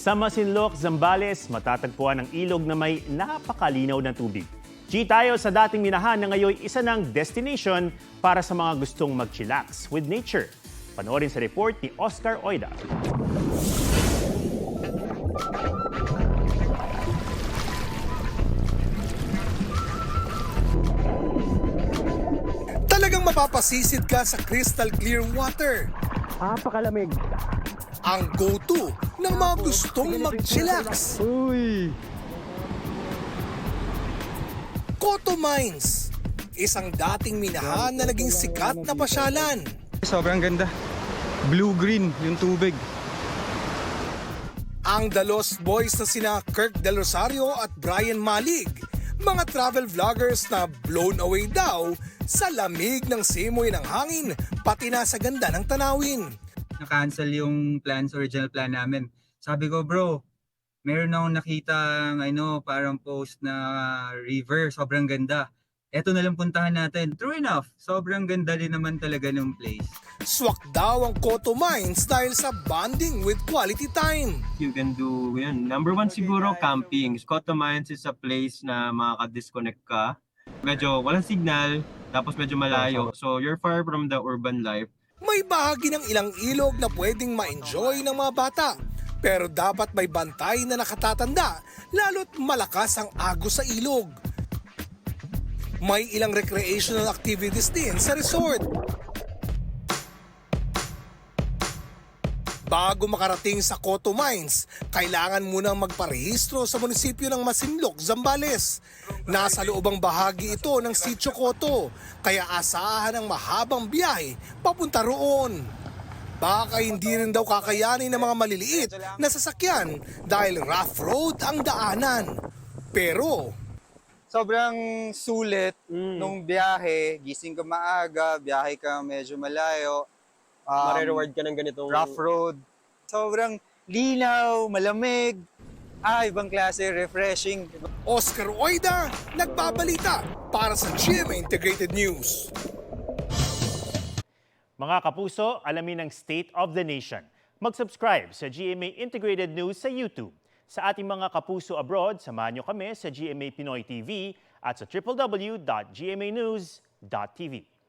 Sa Masinloc, Zambales, matatagpuan ang ilog na may napakalinaw na tubig. G tayo sa dating minahan na ngayon isa ng destination para sa mga gustong mag-chillax with nature. Panoorin sa report ni Oscar Oida. Talagang mapapasisid ka sa crystal clear water. Pakalamig. Ang go-to ng mga gustong mag-chillax. Uy! Coto Mines, isang dating minahan na naging sikat na pasyalan. Sobrang ganda. Blue-green yung tubig. Ang The Lost Boys na sina Kirk Del Rosario at Brian Malig, mga travel vloggers na blown away daw sa lamig ng simoy ng hangin pati na sa ganda ng tanawin. Na-cancel yung original plan namin. Sabi ko, bro, meron akong nakita parang post na river, sobrang ganda. Eto na lang puntahan natin. True enough, sobrang ganda din naman talaga ng place. Swak daw ang Coto Mines dahil sa bonding with quality time. You can do yun. Number one siguro, camping. Coto Mines is a place na makaka-disconnect ka. Medyo walang signal, tapos medyo malayo. So you're far from the urban life. May bahagi ng ilang ilog na pwedeng ma-enjoy ng mga bata. Pero dapat may bantay na nakatatanda, lalo't malakas ang agos sa ilog. May ilang recreational activities din sa resort. Bago makarating sa Coto Mines, kailangan munang magparehistro sa munisipyo ng Masinloc, Zambales. Nasa loobang bahagi ito ng Sitio Coto, kaya asahan ang mahabang biyahe papunta roon. Baka hindi rin daw kakayanin ng mga maliliit na sasakyan dahil rough road ang daanan. Pero sobrang sulit nung biyahe, gising ka maaga, biyahe ka medyo malayo. Mare-reward ka ng ganitong Rough road. Sobrang linaw, malamig. Ibang klase, refreshing. Oscar Oida, nagbabalita para sa GMA Integrated News. Mga kapuso, alamin ang State of the Nation. Mag-subscribe sa GMA Integrated News sa YouTube. Sa ating mga kapuso abroad, samahan nyo kami sa GMA Pinoy TV at sa www.gmanews.tv.